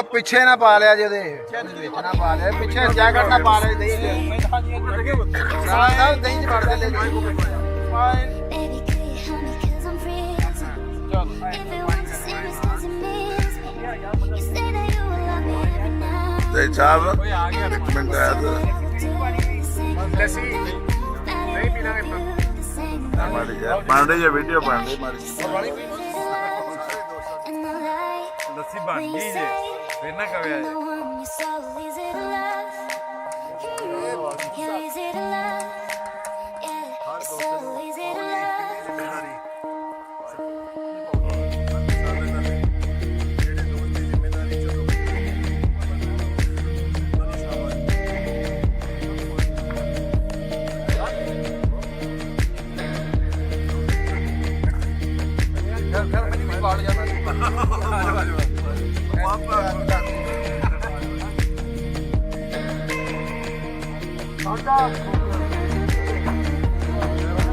ਪਿੱਛੇ ਨਾ ਪਾ ਲਿਆ ਜੀ ਉਹਦੇ ਵਿੱਚ ਨਾ ਪਾ ਲਿਆ ਪਿੱਛੇ ਜੈਕਟ ਨਾ ਪਾ ਲਿਆ ਦਹੀਂ ਦਹੀਂ ਚ ਵੜ ਦੇ ਲੈ They job पांडे या वीडियो पांडे ਲੱਸੀ ਬਣ ਗਈ ਜੇ ਫੇਰ ਨਾ ਕਵੇ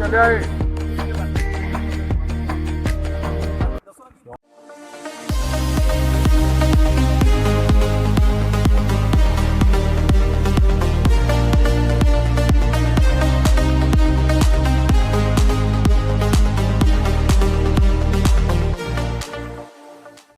ਚੱਲਿਆ